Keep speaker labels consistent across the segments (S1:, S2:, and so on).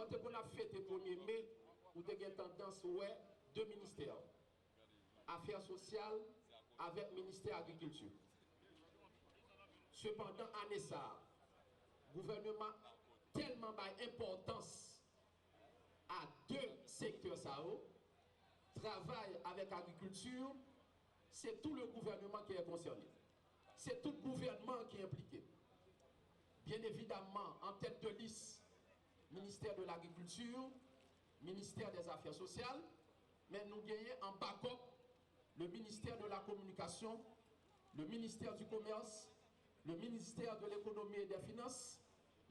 S1: Quand on a fêté le 1er mai, vous avez tendance, ouais, deux ministères. Affaires sociales avec le ministère de l'Agriculture. Cependant, en ça, le gouvernement tellement d'importance à deux secteurs, travail avec l'agriculture, c'est tout le gouvernement qui est concerné. C'est tout le gouvernement qui est impliqué. Bien évidemment, en tête de liste, ministère de l'Agriculture, ministère des Affaires sociales, mais nous gagnons en backup le ministère de la Communication, le ministère du Commerce, le ministère de l'Économie et des Finances,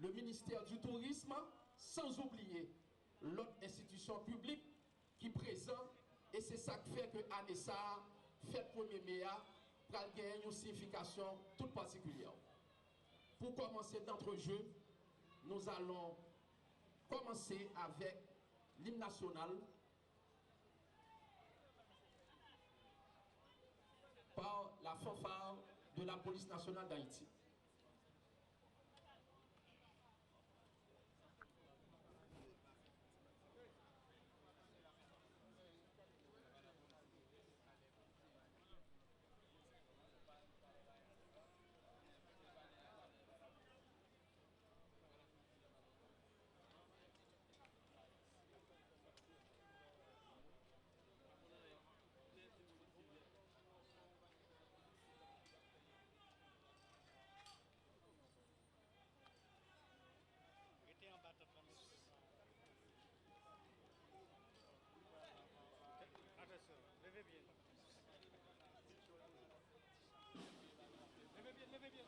S1: le ministère du Tourisme, sans oublier l'autre institution publique qui présente, et c'est ça qui fait que ANESA, fait 1er mai, va gagner une signification toute particulière. Pour commencer d'entre-jeu, nous allons commencer avec l'hymne national par la fanfare de la police nationale d'Haïti.
S2: Attention, levez bien. Levez bien, levez bien.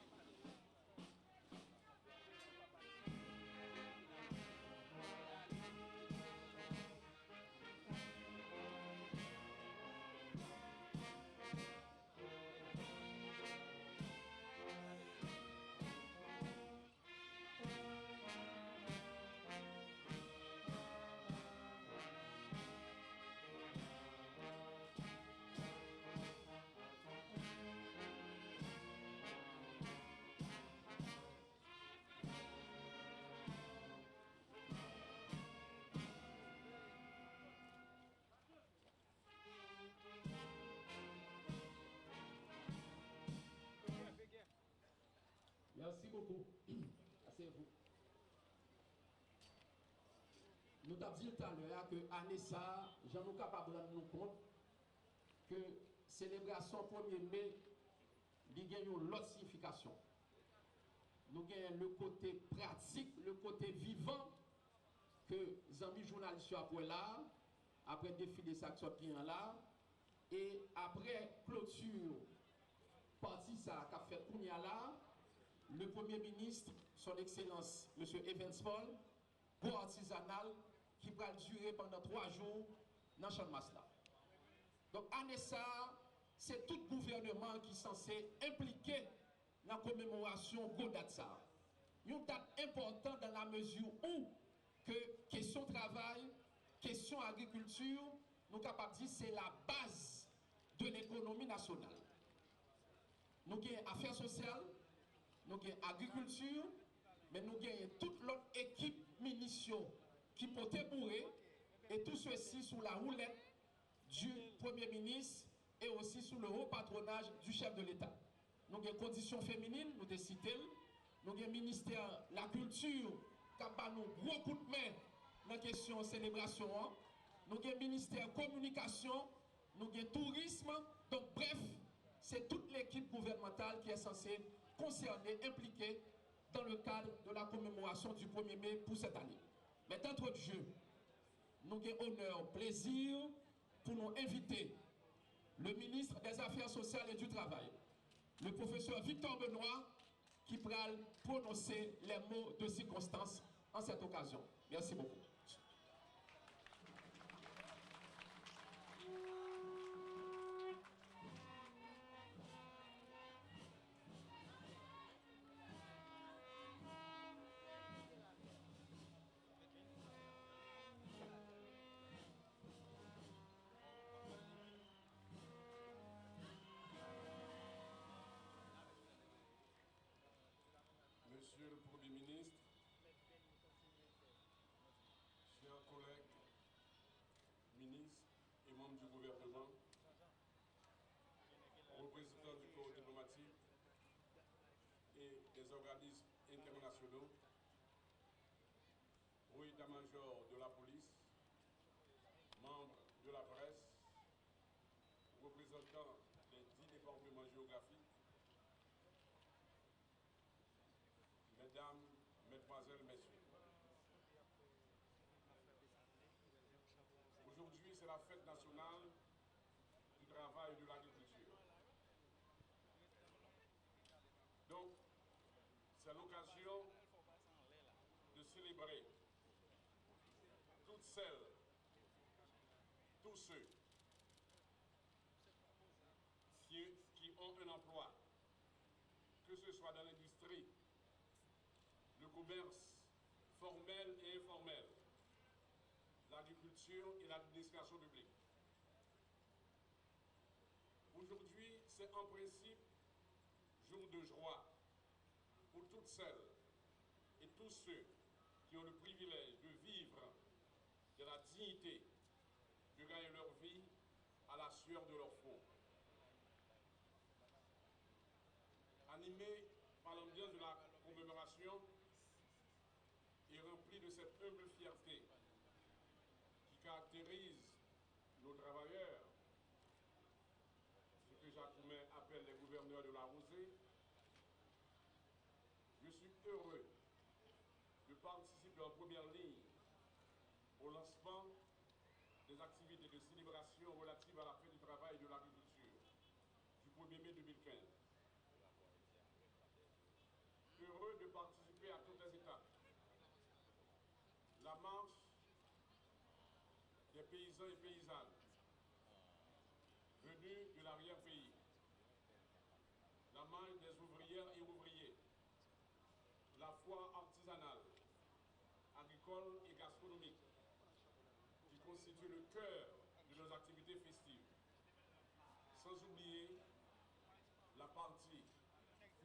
S1: Merci beaucoup. Asseyez-vous. Nous avons dit tout à l'heure que ANESA, j'en suis capable de nous compte que célébration 1er mai, il y a une autre signification. Nous avons le côté pratique, le côté vivant que les amis journalistes après là, après défilé ça qui là, et après clôture, partie ça qu'a fait Kounia là, le Premier ministre, son Excellence, M. Evans Paul, pour artisanal, qui va durer pendant 3 jours dans le champ de masse là. Donc, ANESA, c'est tout gouvernement qui est censé impliquer dans la commémoration Godatsa. Une date importante dans la mesure où que question travail, question agriculture, nous sommes capables de dire c'est la base de l'économie nationale. Nous avons affaires sociales, nous avons agriculture, mais nous avons toute l'autre équipe munitions qui peut bourrer, et tout ceci sous la houlette du Premier ministre et aussi sous le haut patronage du chef de l'État. Nous avons conditions féminines, nous avons cité, nous avons ministère de la culture qui a nous gros coup de main dans la question célébration, nous avons ministère communication, nous avons tourisme, donc bref, c'est toute l'équipe gouvernementale qui est censée concerner, impliquée dans le cadre de la commémoration du 1er mai pour cette année. Mais d'entre jeu, nous avons honneur, plaisir pour nous inviter le ministre des Affaires sociales et du Travail, le professeur Victor Benoît, qui pourra prononcer les mots de circonstance en cette occasion. Merci beaucoup.
S3: Monsieur le Premier ministre, membres du gouvernement, représentants du corps diplomatique et des organismes internationaux, au état-major de la police, membres de la presse, représentants des 10 départements géographiques, mesdames, mesdemoiselles, messieurs. Aujourd'hui, c'est la fête nationale du travail et de l'agriculture. Donc, c'est l'occasion de célébrer toutes celles, tous ceux qui ont un emploi, que ce soit dans l'industrie, le commerce formel et informel, l'agriculture et l'administration publique. Aujourd'hui, c'est en principe jour de joie pour toutes celles et tous ceux qui ont le privilège de vivre de la dignité, de gagner leur vie à la sueur de leur front. Animé par l'ambiance de la commémoration et rempli de cette humble fierté qui caractérise nos travailleurs, ce que Jacques Roumain appelle les gouverneurs de la rosée, je suis heureux de participer en première ligne au lancement des activités de célébration relatives à la fête du travail et de l'agriculture du 1er mai 2015. Heureux de participer à toutes les étapes. La marche des paysans et paysannes venus de l'arrière-pays. La marche des ouvrières et ouvriers. La foire artisanale, agricole et gastronomique qui constitue le cœur de nos activités festives. Sans oublier la partie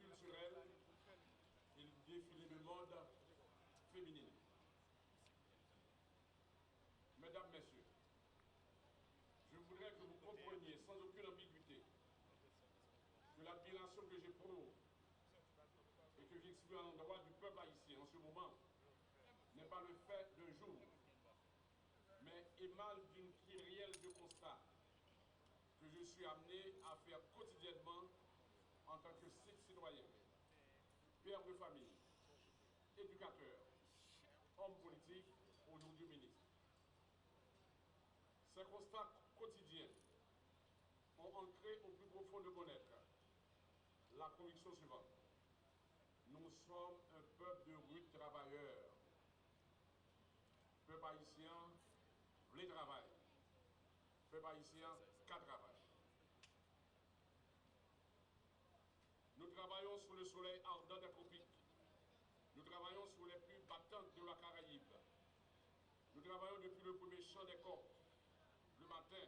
S3: culturelle et le défilé de mode féminine. Mesdames, Messieurs, je voudrais que vous compreniez sans aucune ambiguïté que l'admiration que j'éprouve et que j'exprime à l'endroit du peuple haïtien en ce moment n'est pas le fait d'un jour, mais émane d'une kyrielle de constats que je suis amené à faire quotidiennement en tant que citoyen, père de famille, éducateur, homme politique, aujourd'hui ministre. Ces constats quotidiens ont ancré au plus profond de mon être la conviction suivante. Nous sommes un peuple de rudes travailleurs. Peuple haïtien, les travail. Peuple haïtien, qu'à travail. Nous travaillons sous le soleil ardent des tropiques. Nous travaillons sous les pluies battantes de la Caraïbe. Nous travaillons depuis le premier chant des coqs, le matin,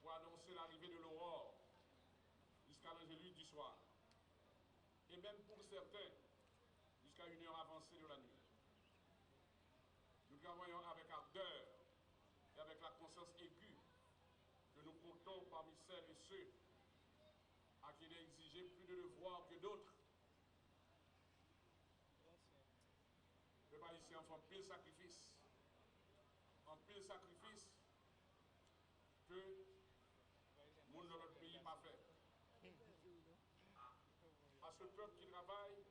S3: pour annoncer l'arrivée de l'aurore, jusqu'à l'angélus du soir. Et même pour certains, jusqu'à une heure avancée de la nuit. Nous travaillons avec ardeur et avec la conscience aiguë que nous comptons parmi celles et ceux à qui il est exigé plus de devoirs que d'autres. Le peuple haïtien fait un pile sacrifice. Un pile sacrifice que le monde de notre pays n'a pas fait. À ce peuple qui travaille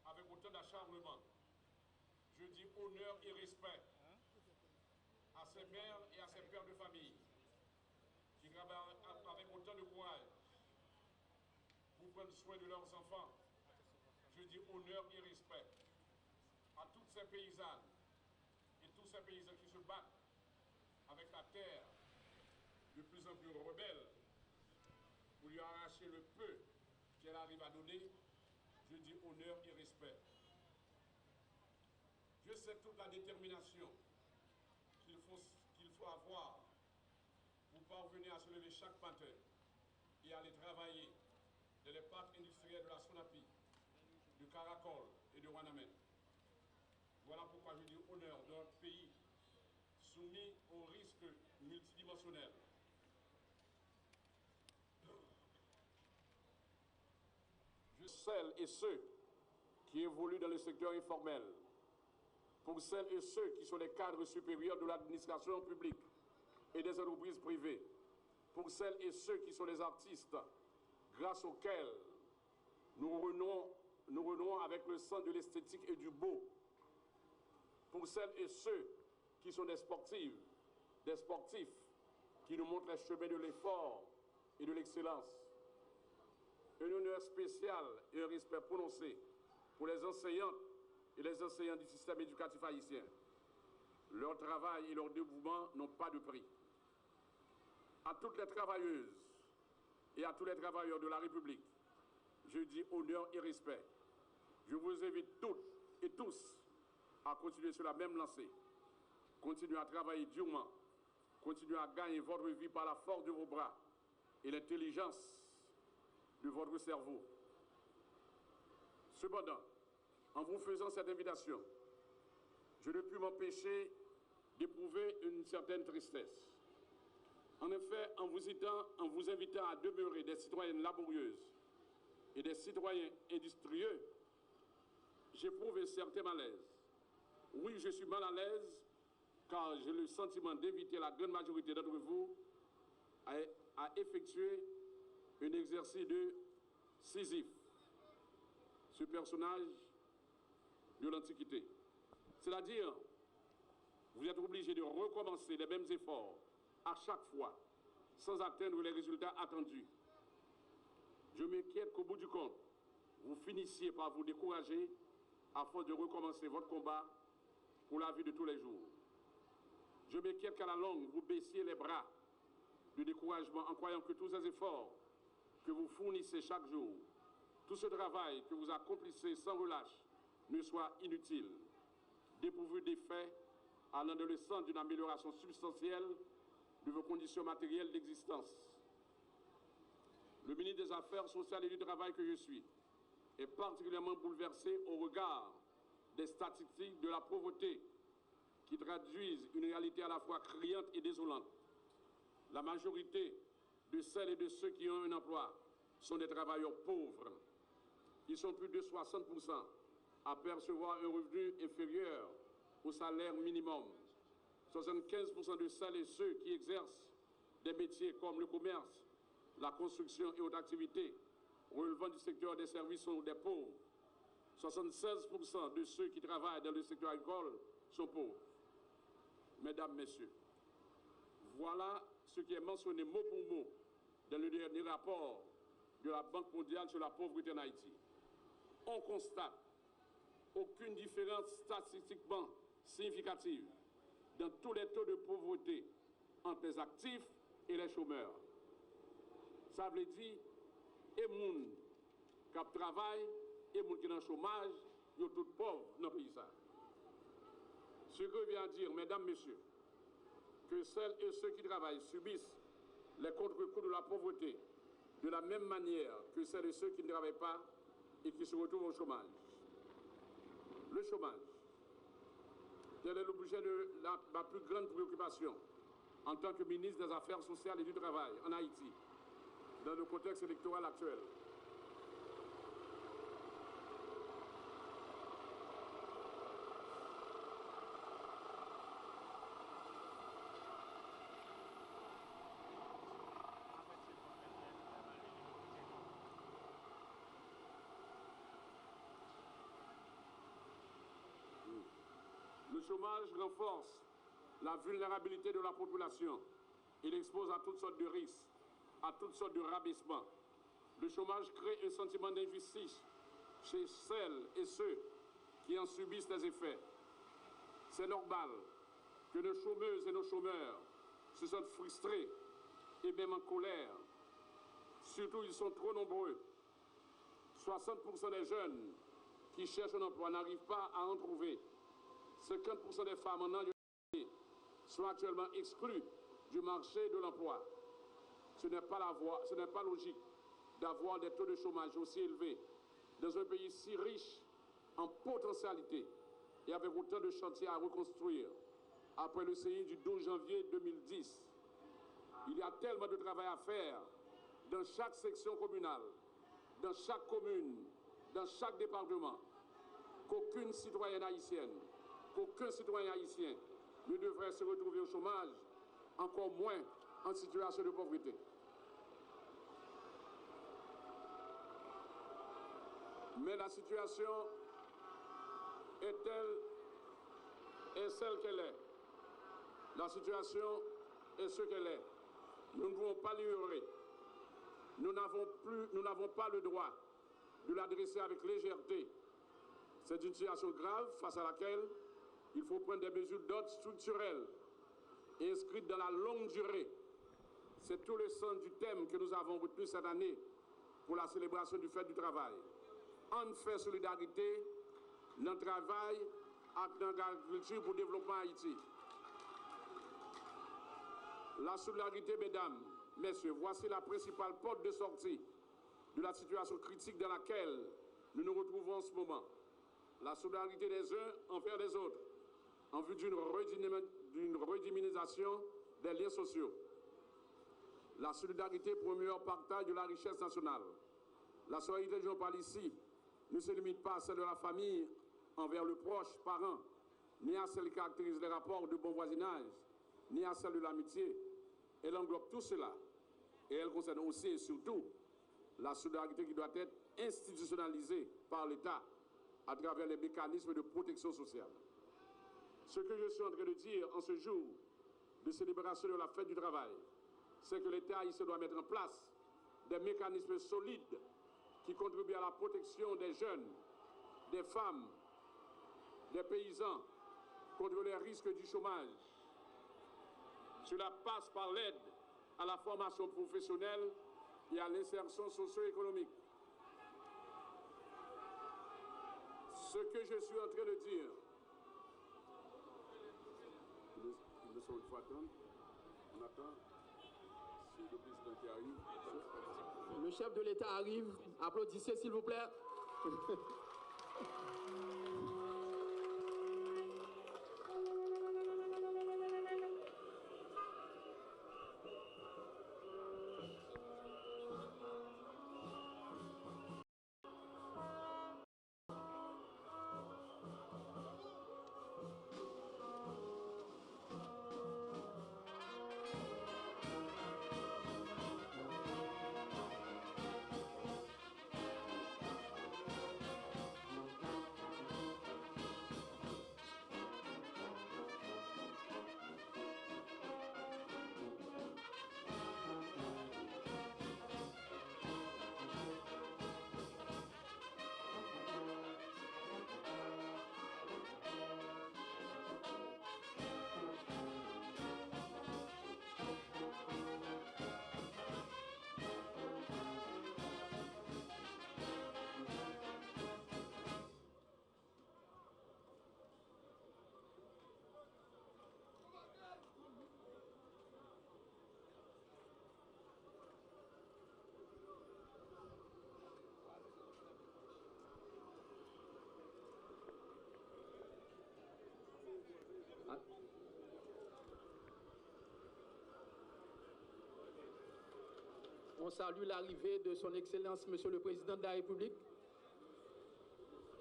S3: avec autant d'acharnement, je dis honneur et respect à ces mères et à ces pères de famille qui travaillent avec autant de courage pour prendre soin de leurs enfants. Je dis honneur et respect à toutes ces paysannes et tous ces paysans qui se battent avec la terre de plus en plus rebelle pour lui arracher le peu qu'elle arrive à donner. Je dis honneur et respect. Je sais toute la détermination qu'il faut avoir pour parvenir à se lever chaque matin et aller travailler dans les parcs industriels de la Sonapi, de Caracol et de Wanamen. Voilà pourquoi je dis honneur de notre pays soumis aux risques multidimensionnels celles et ceux qui évoluent dans le secteur informel, pour celles et ceux qui sont les cadres supérieurs de l'administration publique et des entreprises privées, pour celles et ceux qui sont les artistes, grâce auxquels nous renouons avec le sens de l'esthétique et du beau, pour celles et ceux qui sont des sportifs qui nous montrent les chemins de l'effort et de l'excellence. Un honneur spécial et un respect prononcé pour les enseignantes et les enseignants du système éducatif haïtien. Leur travail et leur dévouement n'ont pas de prix. À toutes les travailleuses et à tous les travailleurs de la République, je dis honneur et respect. Je vous invite toutes et tous à continuer sur la même lancée. Continuez à travailler durement. Continuez à gagner votre vie par la force de vos bras et l'intelligence de votre cerveau. Cependant, en vous faisant cette invitation, je ne puis m'empêcher d'éprouver une certaine tristesse. En effet, en vous invitant à demeurer des citoyennes laborieuses et des citoyens industrieux, j'éprouve un certain malaise. Oui, je suis mal à l'aise car j'ai le sentiment d'inviter la grande majorité d'entre vous à effectuer un exercice de Sisyphe, ce personnage de l'Antiquité. C'est-à-dire, vous êtes obligés de recommencer les mêmes efforts à chaque fois, sans atteindre les résultats attendus. Je m'inquiète qu'au bout du compte, vous finissiez par vous décourager à force de recommencer votre combat pour la vie de tous les jours. Je m'inquiète qu'à la longue, vous baissiez les bras de découragement en croyant que tous ces efforts que vous fournissez chaque jour, tout ce travail que vous accomplissez sans relâche, ne soit inutile, dépourvu d'effet allant dans le sens d'une amélioration substantielle de vos conditions matérielles d'existence. Le ministre des Affaires sociales et du Travail que je suis est particulièrement bouleversé au regard des statistiques de la pauvreté qui traduisent une réalité à la fois criante et désolante. La majorité de celles et de ceux qui ont un emploi sont des travailleurs pauvres. Ils sont plus de 60% à percevoir un revenu inférieur au salaire minimum. 75% de celles et ceux qui exercent des métiers comme le commerce, la construction et autres activités relevant du secteur des services sont des pauvres. 76% de ceux qui travaillent dans le secteur agricole sont pauvres. Mesdames, Messieurs, voilà ce qui est mentionné mot pour mot dans le dernier rapport de la Banque mondiale sur la pauvreté en Haïti. On constate aucune différence statistiquement significative dans tous les taux de pauvreté entre les actifs et les chômeurs. Ça veut dire, et les gens qui travaillent, et les gens qui sont dans le chômage, ils sont tous pauvres dans le pays. Ce que je viens de dire, mesdames, messieurs, que celles et ceux qui travaillent subissent les contre-coups de la pauvreté de la même manière que celles et ceux qui ne travaillent pas et qui se retrouvent au chômage. Le chômage, tel est l'objet de ma plus grande préoccupation en tant que ministre des Affaires sociales et du Travail en Haïti, dans le contexte électoral actuel. Le chômage renforce la vulnérabilité de la population. Il expose à toutes sortes de risques, à toutes sortes de rabaissements. Le chômage crée un sentiment d'injustice chez celles et ceux qui en subissent les effets. C'est normal que nos chômeuses et nos chômeurs se sentent frustrés et même en colère. Surtout, ils sont trop nombreux. 60% des jeunes qui cherchent un emploi n'arrivent pas à en trouver. 50% des femmes en âge de sont actuellement exclues du marché de l'emploi. Ce n'est pas logique d'avoir des taux de chômage aussi élevés dans un pays si riche en potentialité et avec autant de chantiers à reconstruire après le séisme du 12 janvier 2010. Il y a tellement de travail à faire dans chaque section communale, dans chaque commune dans chaque département qu'aucune citoyenne haïtienne, qu'aucun citoyen haïtien ne devrait se retrouver au chômage, encore moins en situation de pauvreté. Mais la situation est celle qu'elle est. La situation est ce qu'elle est. Nous ne pouvons pas l'ignorer. Nous n'avons pas le droit de l'adresser avec légèreté. C'est une situation grave face à laquelle il faut prendre des mesures d'ordre structurelles et inscrites dans la longue durée. C'est tout le sens du thème que nous avons retenu cette année pour la célébration du Fête du Travail. En fait solidarité dans le travail et dans l'agriculture pour le développement Haïti. La solidarité, mesdames, messieurs, voici la principale porte de sortie de la situation critique dans laquelle nous nous retrouvons en ce moment. La solidarité des uns envers les autres, en vue d'une redynamisation des liens sociaux. La solidarité promeut le partage de la richesse nationale. La solidarité dont je parle ici ne se limite pas à celle de la famille envers le proche, parent, ni à celle qui caractérise les rapports de bon voisinage, ni à celle de l'amitié. Elle englobe tout cela. Et elle concerne aussi et surtout la solidarité qui doit être institutionnalisée par l'État à travers les mécanismes de protection sociale. Ce que je suis en train de dire en ce jour de célébration de la Fête du Travail, c'est que l'État ici doit mettre en place des mécanismes solides qui contribuent à la protection des jeunes, des femmes, des paysans contre les risques du chômage. Cela passe par l'aide à la formation professionnelle et à l'insertion socio-économique. Ce que je suis en train de dire, il faut attendre, on attend, si le président qui arrive.
S1: Le chef de l'État arrive, applaudissez s'il vous plaît. On salue l'arrivée de son Excellence, Monsieur le Président de la République,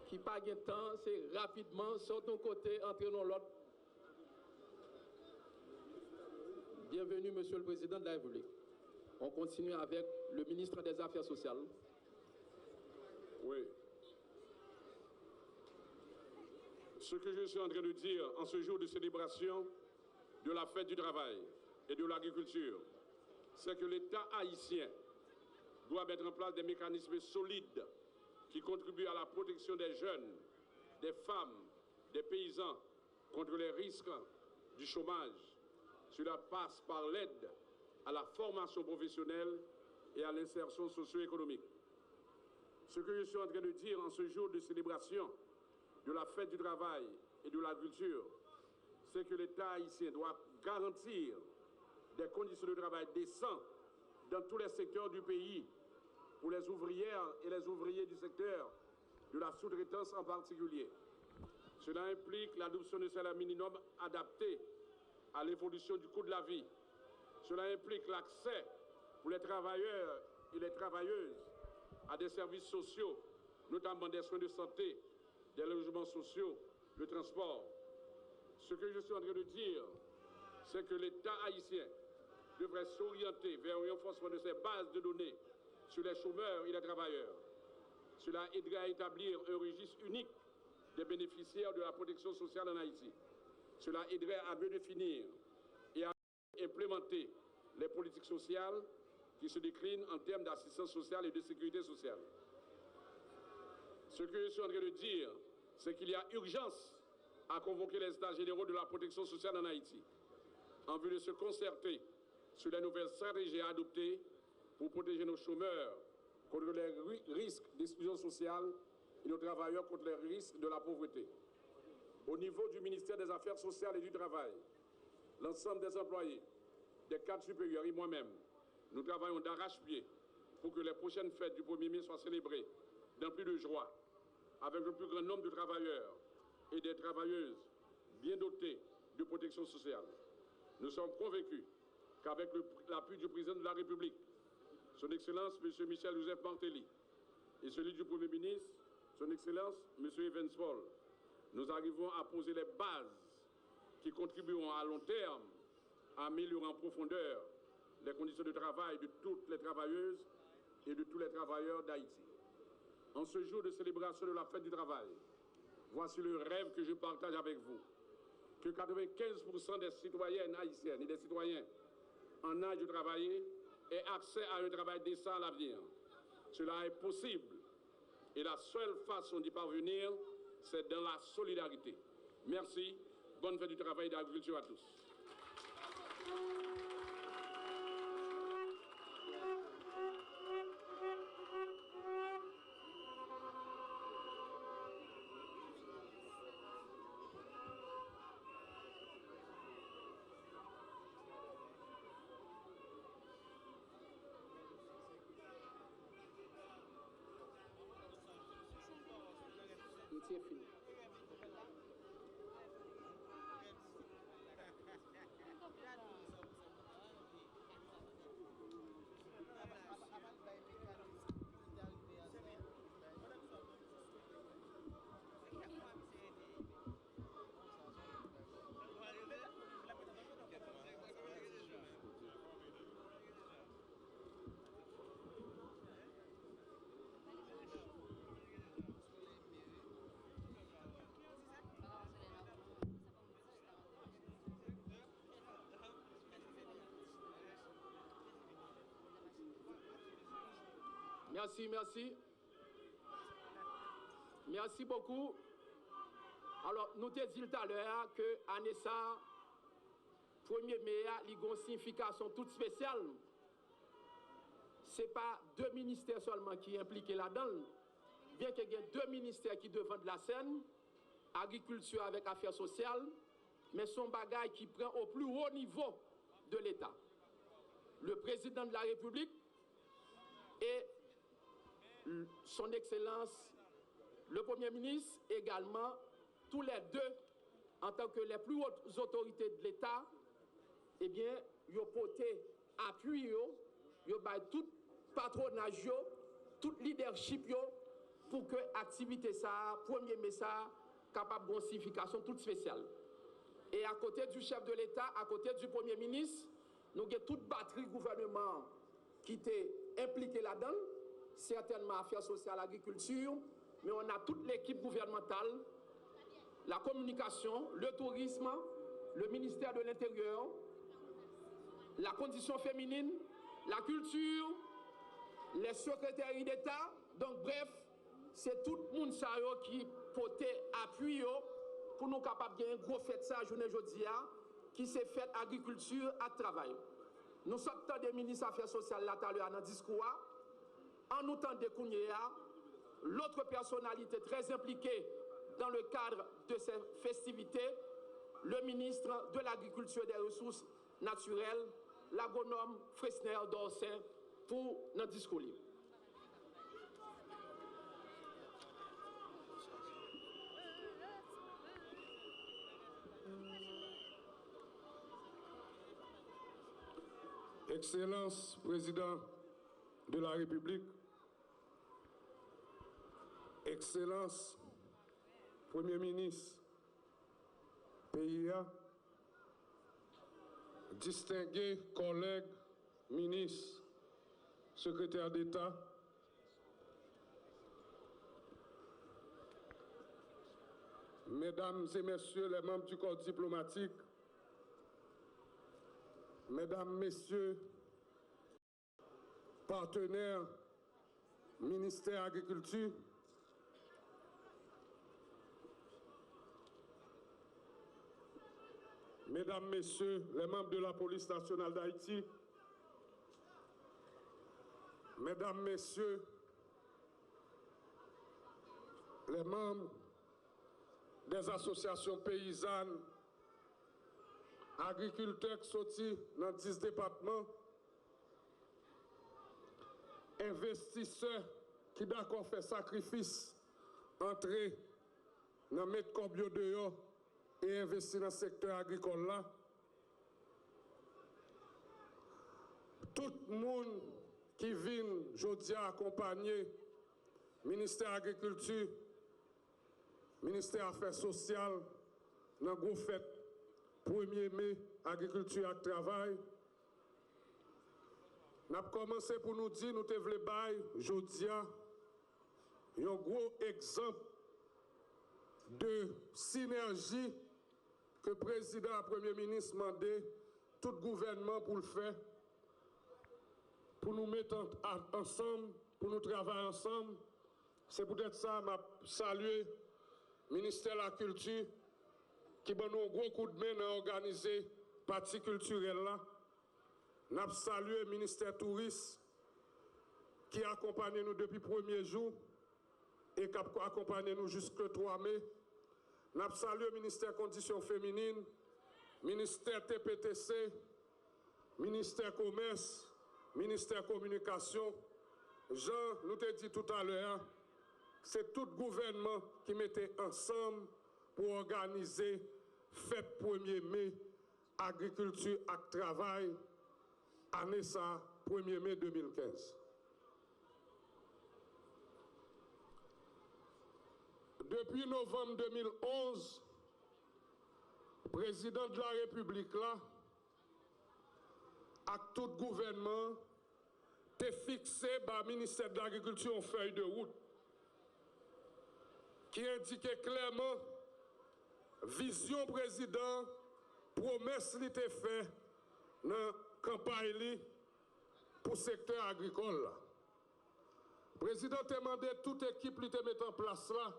S1: qui pas de temps, c'est rapidement, sortons côté, entraînons l'autre. Bienvenue, Monsieur le Président de la République. On continue avec le ministre des Affaires sociales.
S3: Oui. Ce que je suis en train de dire en ce jour de célébration de la Fête du Travail et de l'agriculture, c'est que l'État haïtien doit mettre en place des mécanismes solides qui contribuent à la protection des jeunes, des femmes, des paysans contre les risques du chômage. Cela passe par l'aide à la formation professionnelle et à l'insertion socio-économique. Ce que je suis en train de dire en ce jour de célébration de la Fête du Travail et de l'agriculture, c'est que l'État haïtien doit garantir des conditions de travail décentes dans tous les secteurs du pays pour les ouvrières et les ouvriers du secteur de la sous-traitance en particulier. Cela implique l'adoption de salaires minimums adaptés à l'évolution du coût de la vie. Cela implique l'accès pour les travailleurs et les travailleuses à des services sociaux notamment des soins de santé, des logements sociaux, le transport. Ce que je suis en train de dire, c'est que l'État haïtien devrait s'orienter vers un renforcement de ses bases de données sur les chômeurs et les travailleurs. Cela aiderait à établir un registre unique des bénéficiaires de la protection sociale en Haïti. Cela aiderait à mieux définir et à implémenter les politiques sociales qui se déclinent en termes d'assistance sociale et de sécurité sociale. Ce que je suis en train de dire, c'est qu'il y a urgence à convoquer les États généraux de la protection sociale en Haïti, en vue de se concerter sur les nouvelles stratégies à adopter pour protéger nos chômeurs contre les risques d'exclusion sociale et nos travailleurs contre les risques de la pauvreté. Au niveau du ministère des Affaires sociales et du Travail, l'ensemble des employés, des cadres supérieurs et moi-même, nous travaillons d'arrache-pied pour que les prochaines fêtes du 1er mai soient célébrées dans plus de joie, avec le plus grand nombre de travailleurs et des travailleuses bien dotés de protection sociale. Nous sommes convaincus qu'avec l'appui du président de la République, son Excellence M. Michel Joseph Martelly, et celui du Premier ministre, son Excellence M. Evans Paul, nous arrivons à poser les bases qui contribueront à long terme à améliorer en profondeur les conditions de travail de toutes les travailleuses et de tous les travailleurs d'Haïti. En ce jour de célébration de la fête du travail, voici le rêve que je partage avec vous, que 95% des citoyennes haïtiennes et des citoyens en âge de travailler aient accès à un travail décent à l'avenir. Cela est possible et la seule façon d'y parvenir, c'est dans la solidarité. Merci, bonne fête du travail et de l'agriculture à tous.
S1: Fini. Merci, merci. Merci beaucoup. Alors, nous te dit tout à l'heure que Anessa, 1er mai, il y a une signification toute spéciale. Ce n'est pas deux ministères seulement qui sont impliqués là-dedans. Bien qu'il y ait deux ministères qui devant de la scène, agriculture avec affaires sociales, mais son bagage qui prend au plus haut niveau de l'État. Le président de la République et son Excellence, le Premier ministre, également, tous les deux, en tant que les plus hautes autorités de l'État, eh bien, ils ont porté appui, ils ont tout patronage, tout leadership pour que l'activité, ça, 1er mai, ça, capable de signification toute spéciale. Et à côté du chef de l'État, à côté du Premier ministre, nous avons toute batterie gouvernement qui était impliquée là-dedans, certainement affaires sociales, agriculture, mais on a toute l'équipe gouvernementale, la communication, le tourisme, le ministère de l'Intérieur, la condition féminine, la culture, les secrétaires d'État. Donc bref, c'est tout le monde qui porte appui pour nous capables de faire un gros fête ça journée aujourd'hui qui s'est fait agriculture à travail. Nous sommes des ministres des Affaires sociales là tout à l'heure dans le discours. En nous temps de Kounia, l'autre personnalité très impliquée dans le cadre de ces festivités, le ministre de l'Agriculture et des Ressources naturelles, l'agronome Fresner Dorsin, pour notre discours.
S3: Excellence, Président de la République,
S4: Excellence, Premier ministre, PIA, distingués collègues, ministres, secrétaires d'État, Mesdames et Messieurs les membres du corps diplomatique, Mesdames, Messieurs, partenaires, ministère de l'Agriculture, Mesdames, Messieurs, les membres de la Police nationale d'Haïti, Mesdames, Messieurs, les membres des associations paysannes, agriculteurs qui sont dans 10 départements, investisseurs qui d'accord fait sacrifice, entrer dans le mettre combien dehors et investir dans le secteur agricole là. Tout le monde qui vient aujourd'hui accompagner le ministère de l'Agriculture, ministère des Affaires sociales, dans le gros fête 1er mai, agriculture et travail. Nous avons commencé pour nous dire, nous devons bailler aujourd'hui un gros exemple de synergie que le président et le premier ministre demandé tout le gouvernement pour le faire, pour nous mettre ensemble, pour nous travailler ensemble. C'est peut-être ça, je salue le ministère de la Culture qui m'a donné un gros coup de main à organiser la partie culturelle là. Nous saluons le ministère Tourisme qui accompagne nous depuis le premier jour et qui accompagne nous jusqu'au 3 mai. Nous saluons le ministère Conditions Féminines, ministère TPTC, ministère Commerce, ministère Communication. Jean, nous te dit tout à l'heure, c'est tout le gouvernement qui mettait ensemble pour organiser fête 1er mai, agriculture et travail, année ça, 1er mai 2015. Depuis novembre 2011, le président de la République là, avec tout le gouvernement, a fixé par le ministère de l'Agriculture une feuille de route qui indiquait clairement vision président, promesse qui était faite dans la campagne pour le secteur agricole. Le président a demandé à toute équipe de mettre en place là.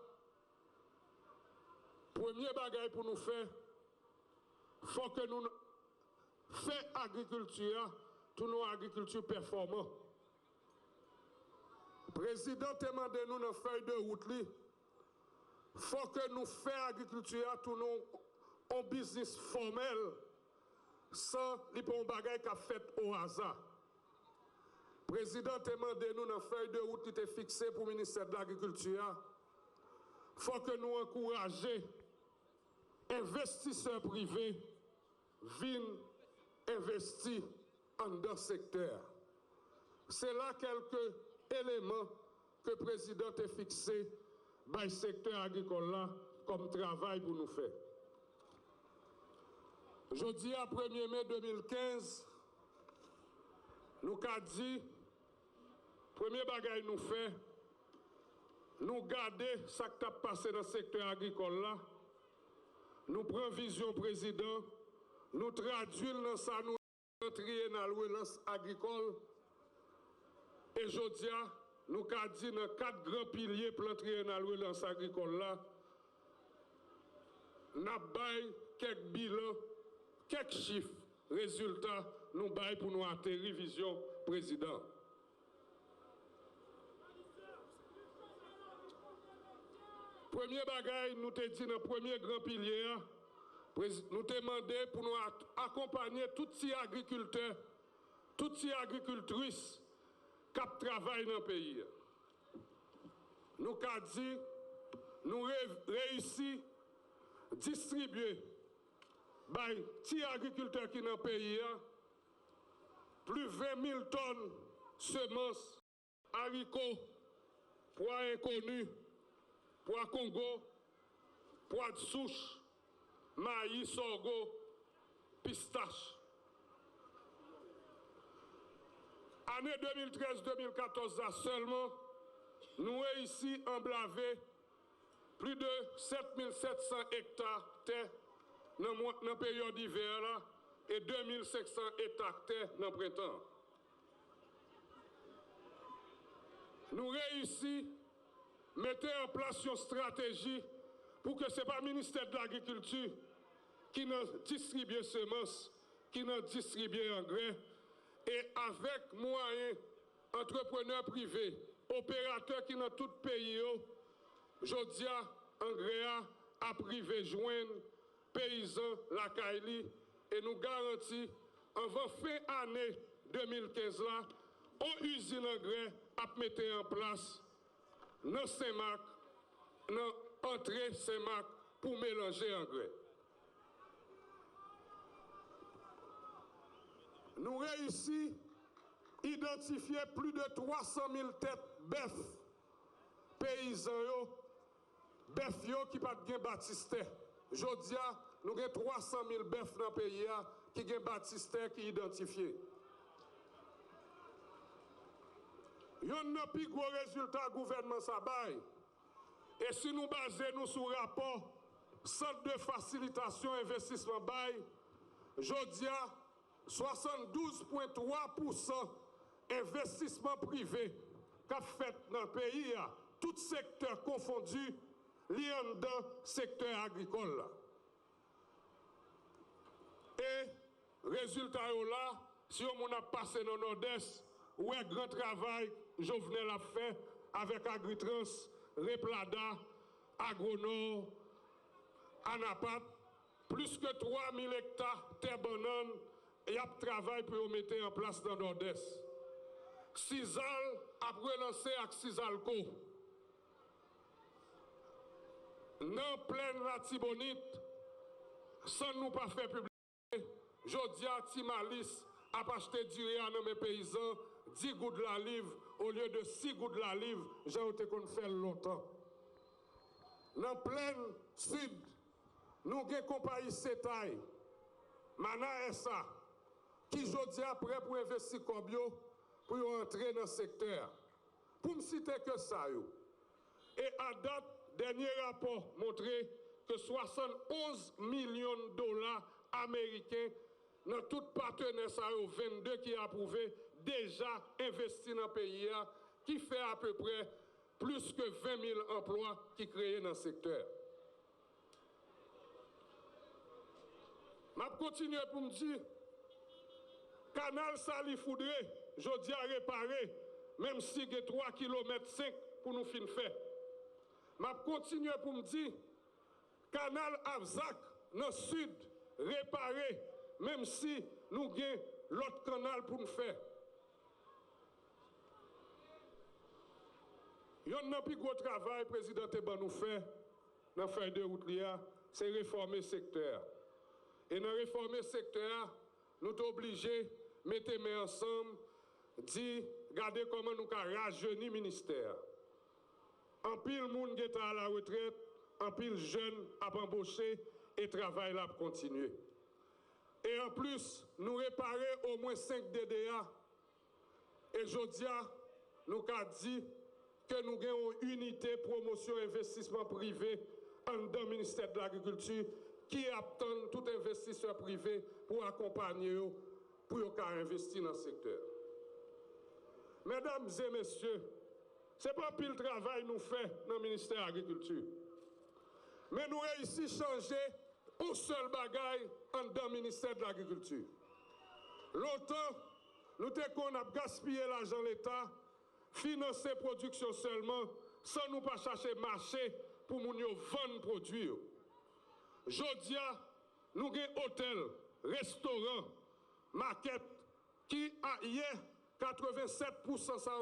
S4: Premier bagage pour nous faire, il faut que nous fassions agriculture, tout nos agriculture performant. Le président a demandé nous dans la feuille de route, il faut que nous fassions agriculture, tout nos business formel, sans les bagages qu'a fait au hasard. Le président a demandé nous dans la feuille de route qui était fixée pour le ministère de l'Agriculture, il faut que nous encouragions investisseurs privés viennent investir dans ce secteur. C'est là quelques éléments que le président a fixés dans le secteur agricole là, comme travail pour nous faire. Jeudi à 1er mai 2015, nous avons dit, premier bagage nous fait, nous garder ce qui a passé dans le secteur agricole là, nous prenons vision président, nous traduisons dans ça, nous triennal relance agricole. Et aujourd'hui, nous avons dit dans 4 grands piliers plan triennal relance agricole là, nous avons quelques bilans, quelques chiffres, résultats, nous avons pour nous atterrir vision président. Premier bagage, nous te dit dans le premier grand pilier, nous te demandé pour nous accompagner tous ces agriculteurs, toutes ces agricultrices qui travaillent dans le pays. Nous avons dit, nous réussi à distribuer les agriculteurs qui sont dans le pays, plus de 20 000 tonnes de semences, haricots, pois inconnus, pois Congo, pois de souche, maïs, sorgho, pistache. Année 2013-2014 seulement, nous réussi à emblaver plus de 7700 hectares terre dans la période d'hiver et 2500 hectares terre dans le printemps. Nous réussi à mettre en place une stratégie pour que ce n'est pas le ministère de l'Agriculture qui nous distribue semences, qui nous distribue engrais, et avec moyens, entrepreneurs privés, opérateurs qui dans tout le pays, Jodia, engrais à privé joindre, paysans, la Kaili, et nous garantissons, avant fin année 2015 là, aux usines engrais à mettre en place dans Saint-Marc, dans l'entrée Saint-Marc pour mélanger engrais. Nous réussissons à identifier plus de 300 000 têtes bœufs paysans, bœufs qui n'ont pas de baptiste. Aujourd'hui, nous avons 300 000 bœufs dans le pays qui ont baptiste qui identifié. Il y a un plus gros résultat du gouvernement Sabaye. Et si nous basons sur le rapport Centre de facilitation investissement bail, aujourd'hui, 72,3% investissement privé qu'a fait dans le pays, tout secteur confondu, lié dans le secteur agricole. Et résultat là, si on a passé dans le Nord-Est, où est grand travail, Jovenel a fait avec Agritrans, Replada, Agronor, Anapat, plus que 3000 hectares terre banane, et il y a travail pour mettre en place dans le Nord-Est. Cisal a relancé avec Cisalco. Dans pleine Latibonite, sans nous pas faire publier, Jodia Timalis a acheté du riz à nos paysans 10 gouttes de la livre au lieu de 6 gouttes de la livre, j'ai été qu'on fait longtemps. Dans pleine sud, nous avons une compagnie Setaï, Mana SA, qui aujourd'hui est prêt pour investir comme yo, pour entrer dans le secteur. Pour me citer que ça, yo. Et à date, dernier rapport montré que 71 millions de dollars américains dans tout partenaire ça, 22 qui a approuvé, déjà investi dans le pays, qui fait à peu près plus que 20 000 emplois qui créés dans le secteur. Je continue pour me dire, canal Sali-Foudré, je dis à réparer, même si il y a 3,5 km pour nous finir faire. Je continue pour me dire, canal Avzak, dans le sud, réparer, même si nous avons l'autre canal pour nous faire. Il y a un plus gros travail, le président Teban nous fait, dans la feuille de route, c'est réformer le secteur. Et dans réformer le secteur, nous sommes obligés de mettre les mains ensemble, de regarder comment nous avons rajeuni le ministère. En pile, le monde est à la retraite, en pile, jeunes à embaucher et travail là pour continuer. Et en plus, nous réparer au moins 5 DDA. Et aujourd'hui, nous avons dit que nous avons une unité promotion investissement privé dans le ministère de l'Agriculture qui attend tout investisseur privé pour accompagner eux, pour investir dans le secteur. Mesdames et messieurs, ce n'est pas pile travail nous fait dans le ministère de l'Agriculture. Mais nous réussissons à changer un seul bagaille dans le ministère de l'Agriculture. Longtemps, nous avons gaspillé l'argent de l'État, financer la production seulement, sans nous pas chercher marché pour nous vendre produits. Aujourd'hui, nous avons hôtel, restaurant, maquette, qui a hier 87% ça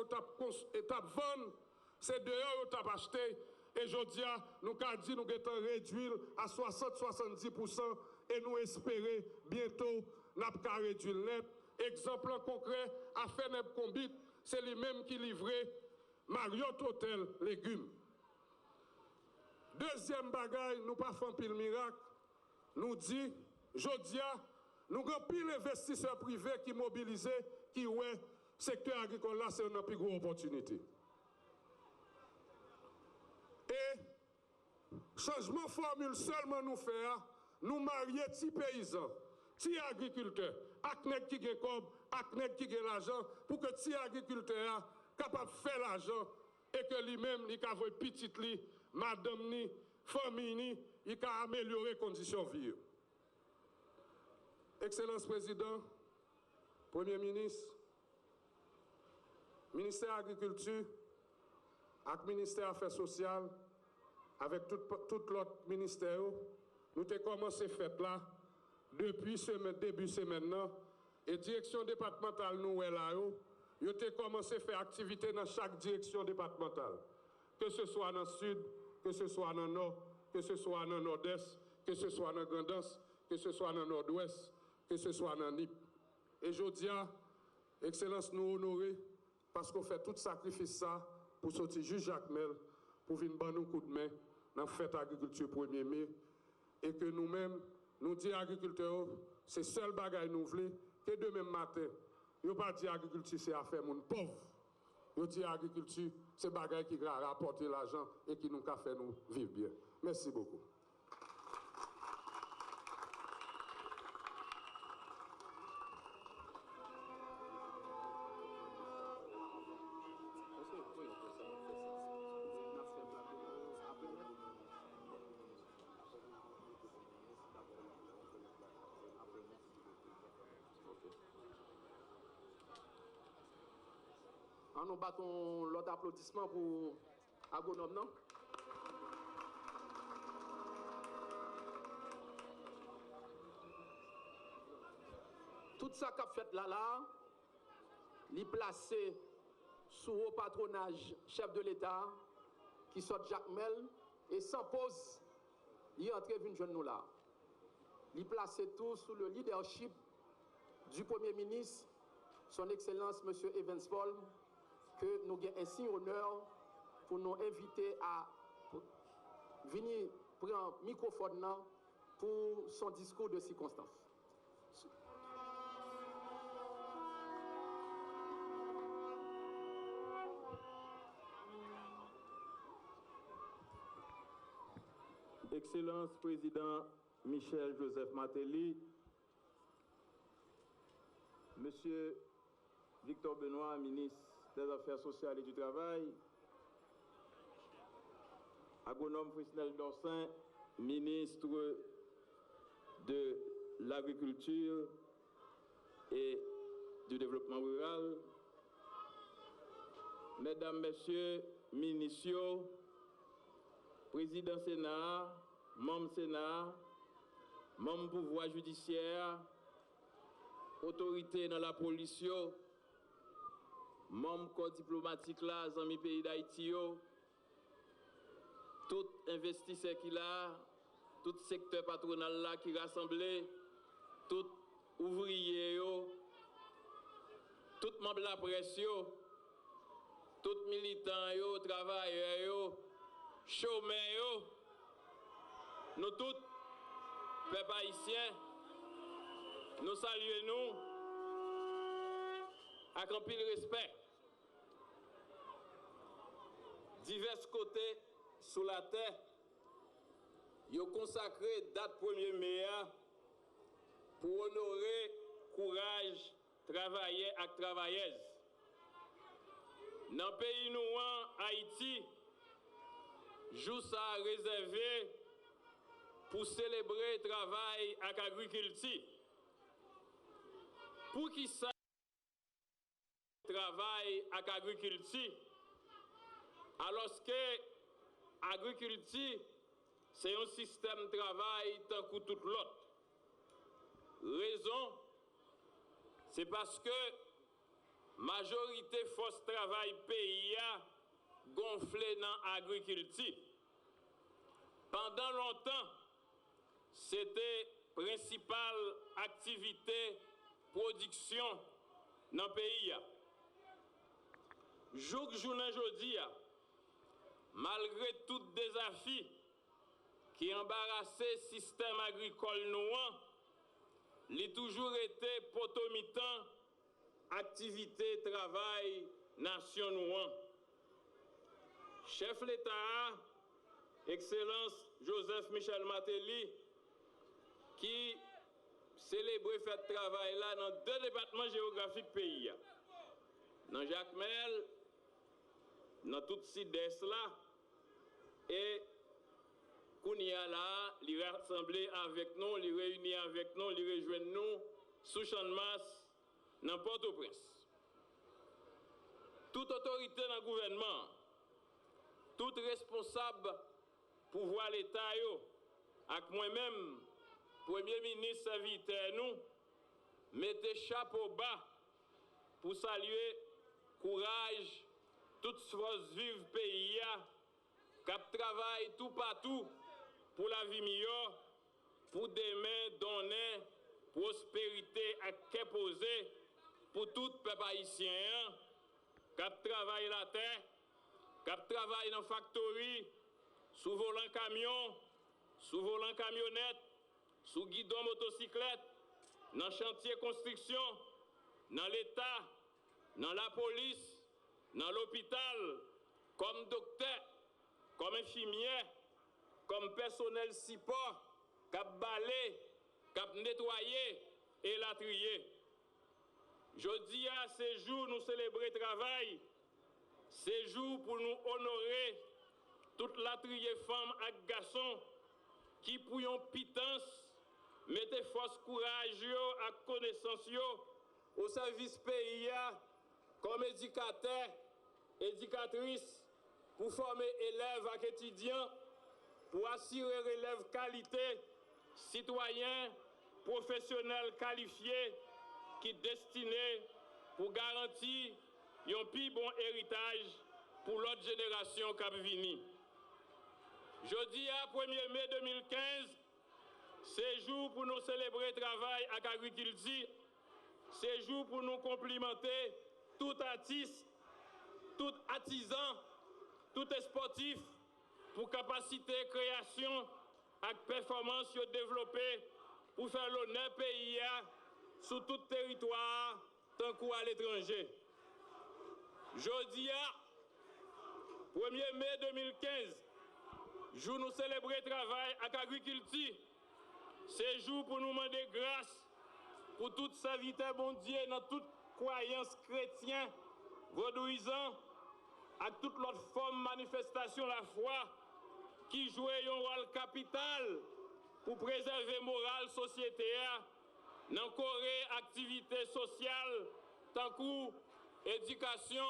S4: est vendre, c'est dehors qu'on a acheté. Et aujourd'hui, nous avons dit nous avons réduit à 60-70% et nous espérons bientôt nous avons réduit net. Exemple concret, à Feneb Combit, c'est lui-même qui livrait Marriott Hotel légumes. Deuxième bagaille, nous pas fait pile miracle. Nous dit, Jodia, nous avons pile investisseurs privés qui mobilisés, qui ouais, secteur agricole là, c'est une plus grosse opportunité. Et changement formule seulement nous faire, nous marier petits paysans, petits agriculteurs, avec qui ont comme, avec qui ont l'argent, pour que petits agriculteurs capable de faire l'argent et que lui-même, il a vu petit li, madame ni, famille ni, il a amélioré les conditions de vie. Excellence Président, Premier ministre, ministère de l'Agriculture, avec le ministère des Affaires sociales, avec tout l'autre ministère, nous avons commencé faire là depuis ce début de semaine. Et la direction départementale, nous, est là. Nous avons commencé à faire activité dans chaque direction départementale. Que ce soit dans le sud, que ce soit dans le nord, que ce soit dans le nord-est, que ce soit dans le grand-est, que ce soit dans le nord-ouest, que ce soit dans NIP. Et je dis, Excellence, nous honorer parce qu'on fait tout sacrifice ça pour sortir juge Jacques Mel, pour venir nous coup de main dans la fête agriculture 1er mai. Et que nous-mêmes, nous disons agriculteurs, c'est le seul bagage nous voulons, que demain matin, nous ne pas dire agriculture, c'est affaire mon pauvre. Nous disons agriculture, c'est bagage qui va rapporter l'argent et qui nous fait nous vivre bien. Merci beaucoup.
S1: Nous battons l'autre applaudissement pour Agronome, non? Tout ça qu'a fait là, il est placé sous haut patronage chef de l'État, qui sort Jacques Mel, et sans pause, il est entré une jeune nous là. Il est placé tout sous le leadership du Premier ministre, son Excellence M. Evans Paul, que nous avons ainsi honneur pour nous inviter à venir prendre le microphone pour son discours de circonstance.
S5: Excellence Président Michel Joseph Martelly, Monsieur Victor Benoît, ministre des Affaires sociales et du Travail, Agronome Frisnel Dorsin, ministre de l'Agriculture et du Développement rural, Mesdames, Messieurs, ministres, Président Sénat, membres Sénat, membres pouvoir judiciaire, autorités dans la police, membres corps diplomatiques là, amis pays d'Haïti, tout investisseur qui là, tout secteur patronal là qui rassemblé, tout ouvrier, tout membre de la presse, tout militant, travailleur, chômeurs, nous tous, peuple haïtien, nous saluons nous avec un pile respect. Divers côtés sous la terre, ils ont consacré date 1er mai pour honorer courage travailleurs et travailleuses. Dans le pays nous, Haïti, jour ça réservé pour célébrer le travail avec l'agriculture. Pour qui ça travail avec l'agriculture? Alors que l'agriculture, c'est un système de travail tant que tout l'autre. Raison, c'est parce que majorité force travail pays a gonflé dans l'agriculture. Pendant longtemps, c'était principale activité production dans le pays. Jour journée aujourd'hui, malgré tout défi qui embarrassait le système agricole noir, il a toujours été potomitan activité, travail, nation noire. Chef l'État, Excellence Joseph Michel Martelly, qui célébrait fête travail là dans 2 départements géographiques pays. Dans Jacmel, dans tout sud-est là, et Kounia là, il rassemblé avec nous, il réunit avec nous, il rejoint nous sous champ de masse dans Port-au-Prince. Toute autorité dans le gouvernement, tout responsable pouvoir l'État, avec moi-même, Premier ministre invité nous, mettez chapeau bas pour saluer courage, toute force vive pays, qui travaille tout partout pour la vie meilleure, pour demain donner prospérité à qui poser pour tout peuple haïtien, qui travaille la terre, qui travaille dans la factory, sous volant camion, sous volant camionnette, sous guidon motocyclette, dans chantier construction, dans l'État, dans la police, dans l'hôpital, comme docteur, comme infirmière, comme personnel support, cap balai, cap nettoyer et la trier. Jeudi à ces jours nous célébrer travail, ces jours pour nous honorer toute la trier femmes et garçons qui pour yon pitance mettez force courage à connaissance au service pays comme éducateur, éducatrice pour former élèves et étudiants pour assurer relève qualité, citoyens, professionnels qualifiés qui destinés pour garantir un plus bon héritage pour l'autre génération qui vient. Jeudi à 1er mai 2015, c'est jour pour nous célébrer le travail avec l'agriculture, c'est jour pour nous complimenter tout artiste, tout artisan, tout sportif pour capacité création et performance développée pour faire l'honneur pays sur tout territoire tant qu'à l'étranger. Jeudi à 1er mai 2015, jour nous célébrer le travail avec l'agriculture, c'est jour pour nous demander grâce pour toute serviteur bon Dieu dans toute croyance chrétienne, vaudouisant, à toute l'autre forme de manifestation de la foi qui joue un rôle capital pour préserver la morale sociétaire, dans la activité sociale, tant que éducation,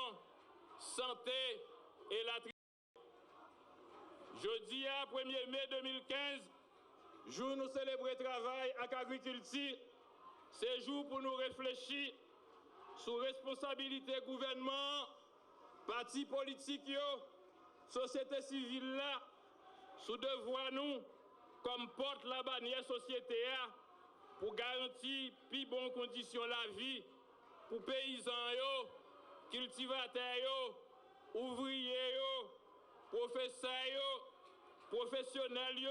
S5: santé et la Jeudi à 1er mai 2015, jour nous célébrer le travail avec l'agriculture, c'est jour pour nous réfléchir sur responsabilité gouvernement, partis politiques, société civile là, sous devoir nous, comme porte la bannière sociétaire, pour garantir plus bonnes conditions de la vie pour paysans, cultivateurs, ouvriers, professeurs, professionnels,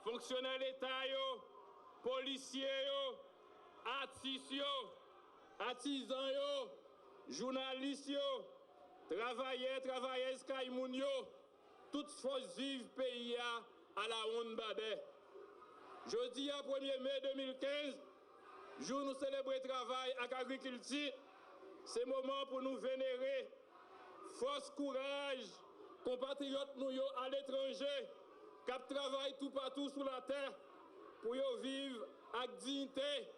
S5: fonctionnaires d'État, policiers, artistes, artisans, journalistes, travailleurs, travailleuses, caïmounio, toutes forces vives pays à la honte badet. Jeudi à 1er mai 2015, jour nous célébrer le travail avec l'agriculture, c'est le moment pour nous vénérer, force, courage, compatriotes nous à l'étranger, qui travaillent tout partout sur la terre, pour vivre avec dignité,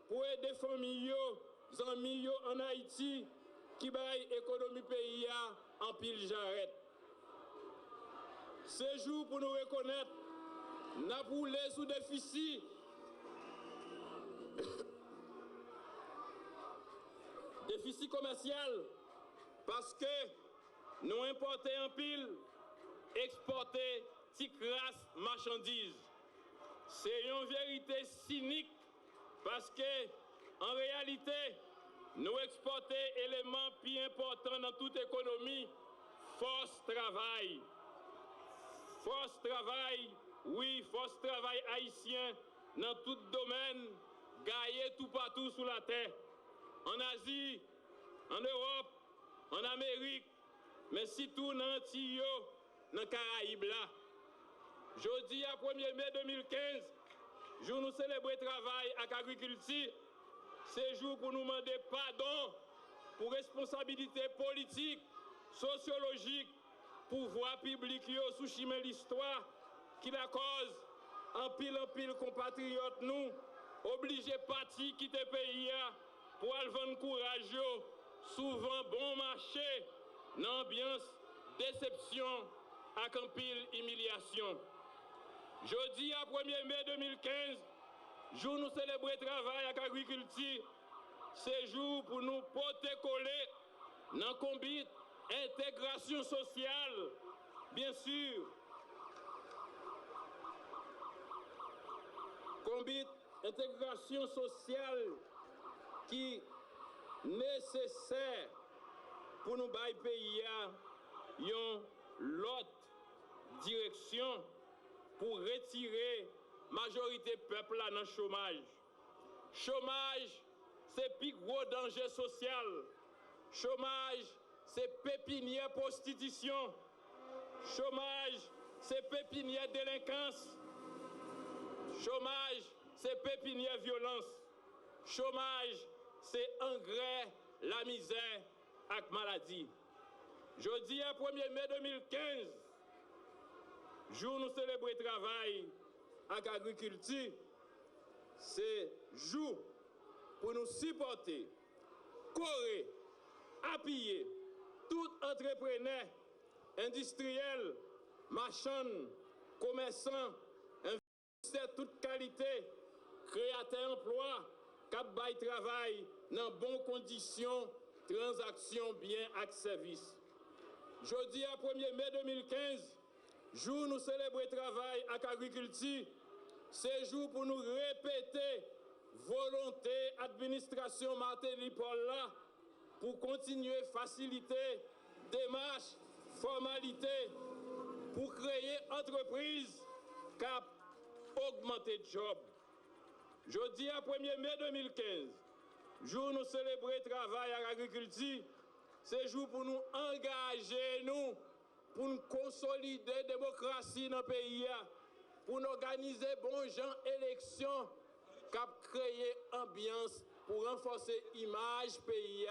S5: pour aider les familles, les amis en Haïti, qui baillent l'économie pays en pile jarrette. C'est jour pour nous reconnaître, n'a roulé sous déficit. Déficit commercial, parce que nous importons en pile, exporter petite race marchandises. C'est une vérité cynique, parce que en réalité, nous exportons éléments plus importants dans toute économie, force travail. Force travail, Oui, force travail haïtien dans tout domaine, gaillé tout partout sur la terre. En Asie, en Europe, en Amérique, mais surtout dans l'Antille, dans les Caraïbes là. Jeudi à 1er mai 2015, jour nous célébrer travail avec l'agriculture, c'est jour pour nous demander pardon pour responsabilité politique, sociologique, pouvoir public sous chemin l'histoire qui la cause en pile compatriotes nous obligés partis quitter pays pour aller vendre courage souvent bon marché dans ambiance déception avec en pile humiliation. Jeudi à 1er mai 2015, jour nous célébrer travail avec l'agriculture, c'est jour pour nous porter coller dans le combat intégration sociale, bien sûr. Combat intégration sociale qui nécessaire pour nous bailler pays à l'autre direction pour retirer majorité peuple dans le chômage. Chômage, c'est plus gros danger social. Chômage, c'est pépinière prostitution. Chômage, c'est pépinière délinquance. Chômage, c'est pépinière violence. Chômage, c'est engrais, la misère avec maladie. Jeudi à 1er mai 2015, jour nous célébrer travail avec l'agriculture, c'est jour pour nous supporter, correr, appuyer tout entrepreneur, industriel, marchand, commerçant, investisseur toute qualité, créateur d'emploi, cap bail travail dans bonnes conditions, transactions bien avec service. Jeudi à 1er mai 2015, jour nous célébrer travail avec l'agriculture, c'est jour pour nous répéter volonté administration Martelly Paul là pour continuer faciliter démarches, formalités pour créer entreprise cap augmenter job. Jeudi à 1er mai 2015, jour nous célébrer travail à l'agriculture, c'est jour pour nous engager nous pour nous consolider la démocratie dans le pays, pour nous organiser bon gens élections, cap créer ambiance pour renforcer l'image pays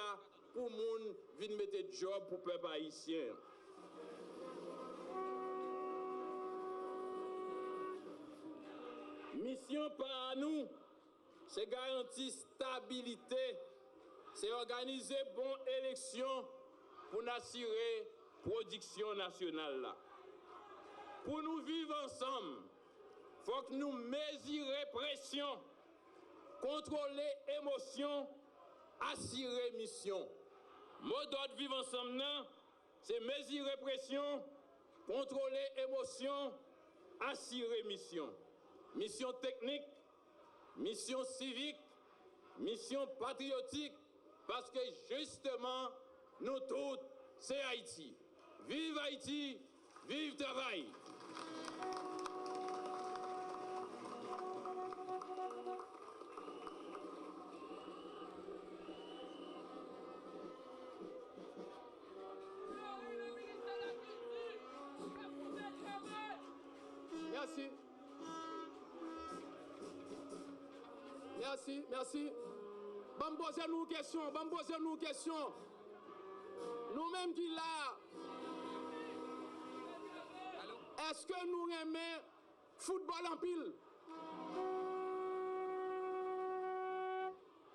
S5: pour moun vinn mettre job pour le peuple haïtien. Mission par nous, c'est garantir stabilité, c'est organiser bonne élection pour assurer production nationale là. Pour nous vivre ensemble, il faut que nous mesurions pression, contrôler émotion, assurer mission. Mot d'ordre vivre ensemble, c'est mesurer pression, contrôler émotion, assurer mission. Mission technique, mission civique, mission patriotique, parce que justement, nous tous, c'est Haïti. Vive Haïti, vive travail.
S1: Merci. Merci, merci. Bon, posez-nous une question, Nous-mêmes qui là, est-ce que nous aimons football en pile?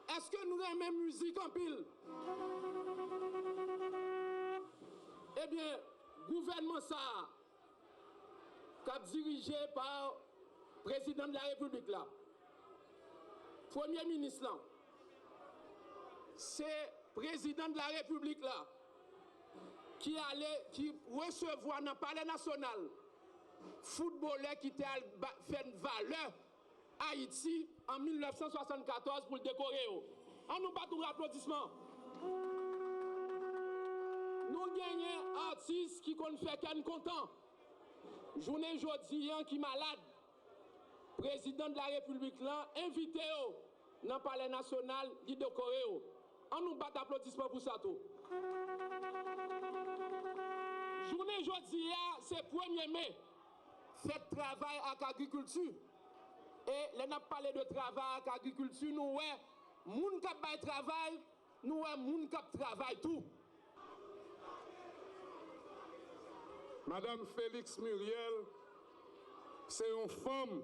S1: Est-ce que nous aimons musique en pile? Eh bien, gouvernement ça, dirigé par le président de la République là, Premier ministre là, c'est président de la République là, qui recevoir dans le palais national footballeur qui a fait une valeur Haïti en 1974 pour le décorer. On nous bat tout applaudissement. Nous gagnons artistes qui ont fait qu'un content. Journée aujourd'hui qui malade. président de la République là, invité dans le palais national, il décoré. On nous bat d'applaudissements pour ça tout. Journée aujourd'hui, c'est 1er mai. Faites travail avec l'agriculture. Et là, on a parlé de travail avec l'agriculture. Nous, ouais, moun qui a travail, nous, ouais, moun qui travail tout.
S4: Madame Félix Muriel, c'est une femme,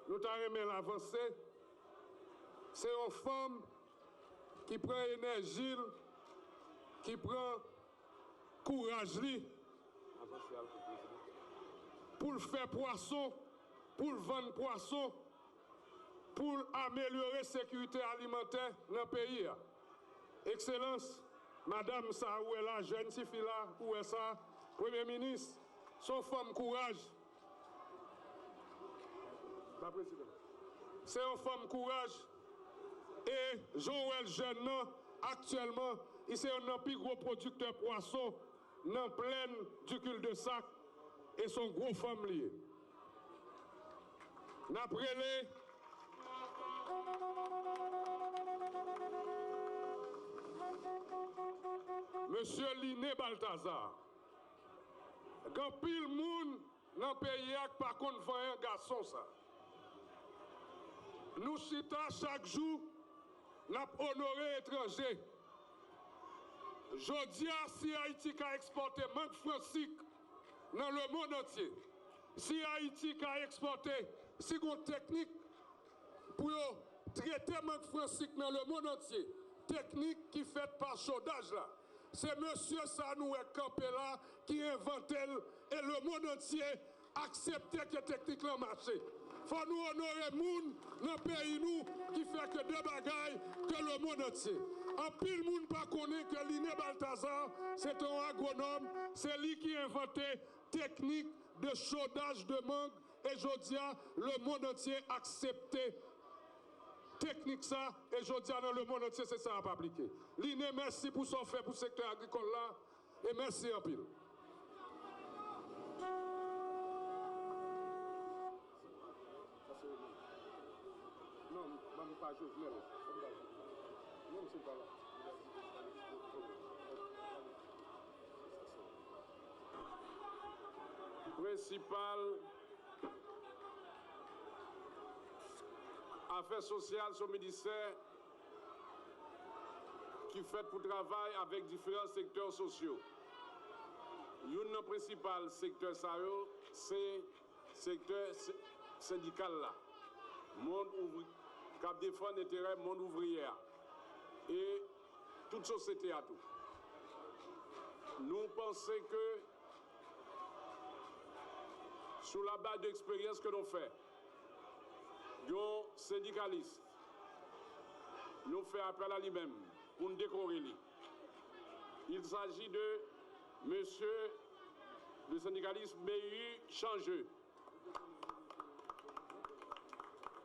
S4: nous t'avons aimé l'avancée, c'est une femme qui prend énergie, qui prend courage pour faire poisson, pour vendre poisson, pour améliorer la sécurité alimentaire dans le pays. Excellence, Madame Saouela, jeune fille là, où est ça? Premier ministre, son femme courage. C'est une femme courage. Et Joël Jeune, actuellement, il est un plus gros producteur de poissons dans pleine du cul-de-sac et son gros femme lié. N'après Monsieur Liné Balthazar. Quand pile moun dans le pays, par contre, un garçon ça. Nous chita chaque jour, nous honoré étranger. Jodi, si Haïti a exporté manque francique dans le monde entier, si Haïti a exporté, si une technique pour traiter manque francique dans le monde entier, technique qui est faite par chaudage là. C'est monsieur Sanou Campela qui inventait et le monde entier acceptait que technique là marché. Faut nous honorer moun dans le pays nous qui fait que deux bagailles que le monde entier. En pile moun pas connaît que Liné Balthazar c'est un agronome, c'est lui qui a inventé technique de chaudage de mangue et jodia le monde entier accepté technique ça et jodia dans le monde entier c'est ça à pas appliquer. Liné merci pour son fait pour le secteur agricole là et merci en pile.
S5: Principal affaires sociales sur le ministère qui fait pour travailler avec différents secteurs sociaux. Le principal secteur c'est le secteur syndical là. Monde ouvrier, cap défendre l'intérêt monde ouvrier et toute société à tout. Nous pensons que sur la base d'expérience que l'on fait, nos syndicalistes nous fait appel à lui-même pour nous décorer. Il s'agit de monsieur le syndicaliste Mehu Changeux.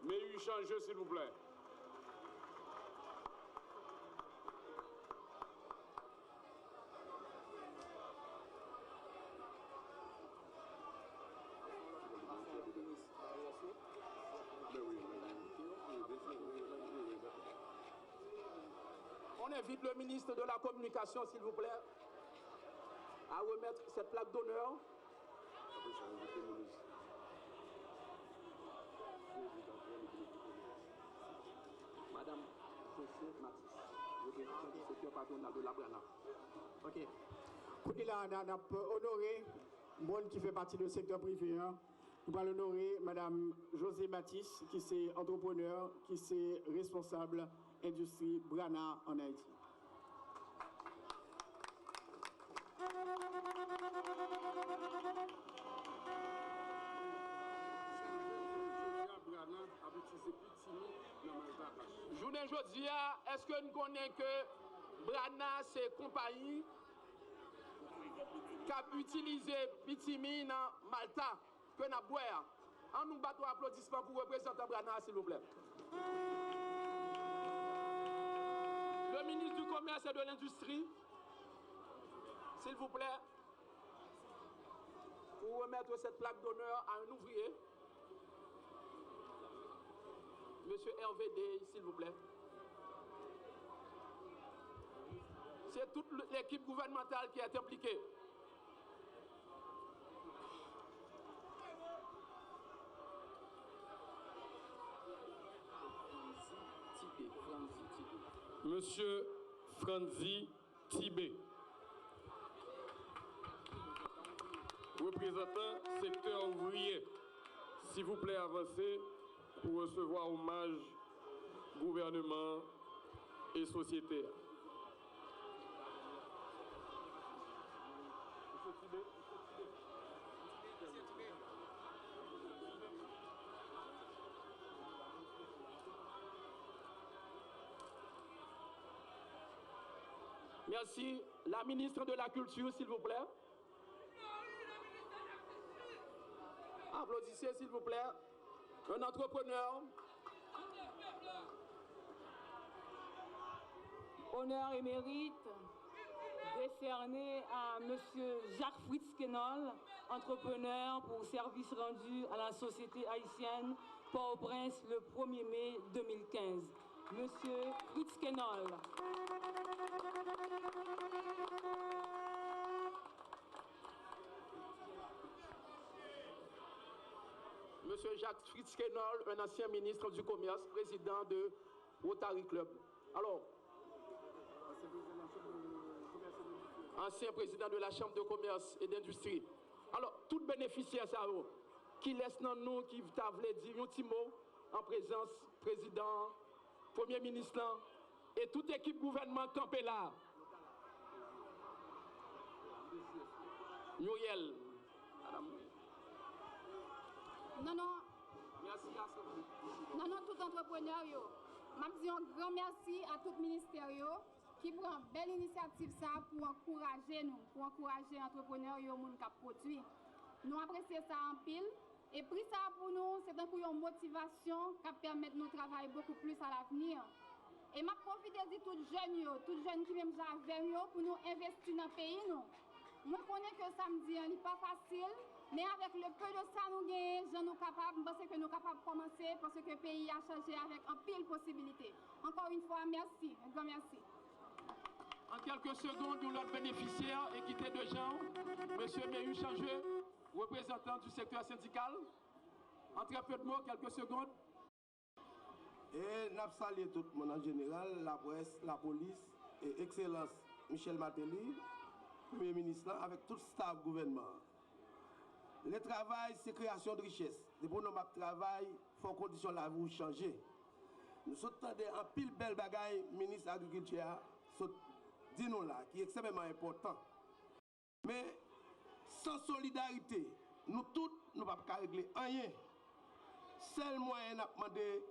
S5: Mehu Changeux, s'il vous plaît.
S1: On invite le ministre de la Communication, s'il vous plaît, à remettre cette plaque d'honneur. Madame José Mathis, secrétaire patronal de la Brana.
S6: Ok. On a honoré le monde qui fait partie du secteur privé. Nous allons honorer Madame José Mathis, qui est entrepreneur, qui est responsable industrie Brana en Haïti.
S1: Journée aujourd'hui, est-ce que nous connaissons que Brana, c'est compagnie qui a utilisé Pitimi dans Malta, que nous avons boire. On nous bat applaudissements pour le représentant Brana, s'il vous plaît. Le ministre du Commerce et de l'Industrie, s'il vous plaît, pour remettre cette plaque d'honneur à un ouvrier. Monsieur Hervé Dey, s'il vous plaît. C'est toute l'équipe gouvernementale qui est impliquée.
S4: Monsieur Franzi Tibé, représentant secteur ouvrier, s'il vous plaît, avancez pour recevoir hommage gouvernement et société.
S1: Merci. La ministre de la Culture, s'il vous plaît. Applaudissez, s'il vous plaît. Un entrepreneur.
S7: Honneur et mérite décerné à M. Jacques Fritz Kenol, entrepreneur pour service rendu à la société haïtienne Port-au-Prince le 1er mai 2015. Monsieur Fritz Kenol.
S1: Monsieur Jacques Fritz Kenol, un ancien ministre du Commerce, président de Rotary Club. Alors, ancien président de la Chambre de commerce et d'industrie. Alors, tout bénéficiaire, ça, qui laisse dans nous, qui t'a voulu dire un petit mot en présence président, premier ministre et toute équipe gouvernement campée là. Muriel.
S8: Non.
S1: Merci,
S8: Non, tout entrepreneur, yo. Je dis un grand merci à tout ministère qui prend une belle initiative ça pour encourager nous, pour encourager les entrepreneurs yo moun k'ap produit. Nous apprécions ça en pile. Et puis ça pour nous, c'est une motivation qui permet de nous travailler beaucoup plus à l'avenir. Et je profite de tout jeune qui même avec nous pour nous investir dans le pays. Nous connaissons que samedi, ce n'est pas facile, mais avec le peu de ça nous gagnons, nous capables, parce que nous sommes capables de commencer, parce que le pays a changé avec un pile possibilité. Encore une fois, merci, un grand merci.
S1: En quelques secondes, nous l'autre bénéficiaire, équité de gens, M. Méhu Changeux, représentant du secteur syndical. En très peu de mots, quelques secondes.
S9: Et nous saluons tout le monde en général, la presse, la police et Excellence Michel Martelly, Premier ministre, avec tout le staff gouvernement. Le travail, c'est création de richesse. Pour nous, notre travail, il faut que les conditions de la vie changent. Nous sommes en pile belle bagaille, ministre de l'Agriculture, dis-nous là, qui est extrêmement important. Mais sans solidarité, nous tous, nous ne pouvons pas régler rien. Seul moyen de demander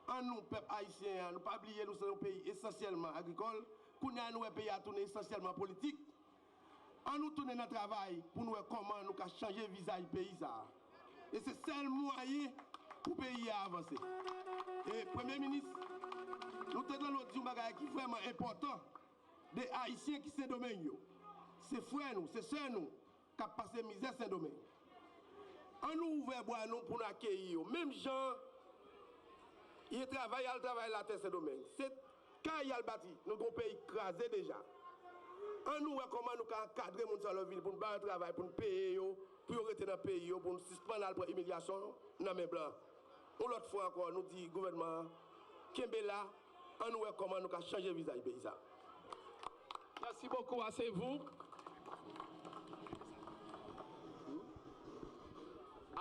S9: à nous, peuple haïtien, nous ne pas oublier nous sommes un pays essentiellement agricole, nous sommes un pays à tourner essentiellement politique. En nous tourner notre travail pour nous voir comment nous pouvons changer le visage du pays. Et c'est le seul moyen pour le pays à avancer. Et Premier ministre, nous sommes dans l'autre bagage qui est vraiment important. Des Haïtiens qui sont dans le domaine. C'est frères nous, c'est sœurs nous qui ont passé misère dans ce domaine. En nous ouvert bois nous pour nous accueillir. Même gens, ils travaillent la terre ce domaine. C'est quand il a le bâti, nous avons un pays écrasé déjà. En nous, comment nous encadrer les gens dans la ville pour nous faire un travail, pour nous payer, pour rester dans le pays, pour nous suspendre l'humiliation dans les blancs. L'autre fois encore, nous dit gouvernement, Kembela, en nous, comment nous changer le visage du pays.
S1: Merci beaucoup, asseyez-vous.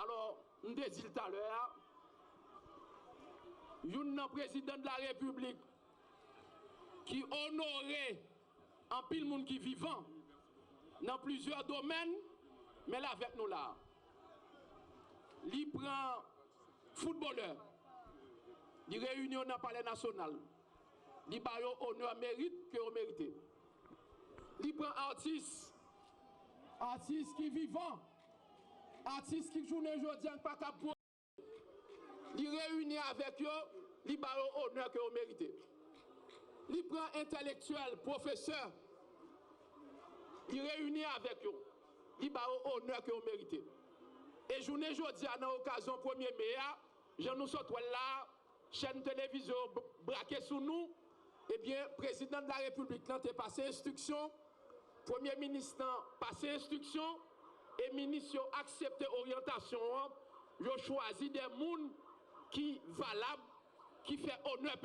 S1: Alors, nous disons tout à l'heure, un président de la République qui honorait en pile monde qui vivant dans plusieurs domaines, mais là avec nous là. Il prend footballeur, il réunion dans le palais national, il bat honneur mérite que vous méritez. Il prend artiste qui vivant, artiste qui joue aujourd'hui en pas capable. Il réunit avec eux, il bat honneur que vous méritez. Il prend intellectuel, professeur, il réunit avec eux, il bat honneur que vous méritez. Et journée aujourd'hui, à l'occasion 1er mai, je nous souhaite là, chaîne télévision braquée sous nous, eh bien, président de la République n'a pas passé instruction, premier ministre n'a passé instruction, et ministre a accepté orientation, il a choisi des gens qui valables, qui fait honneur.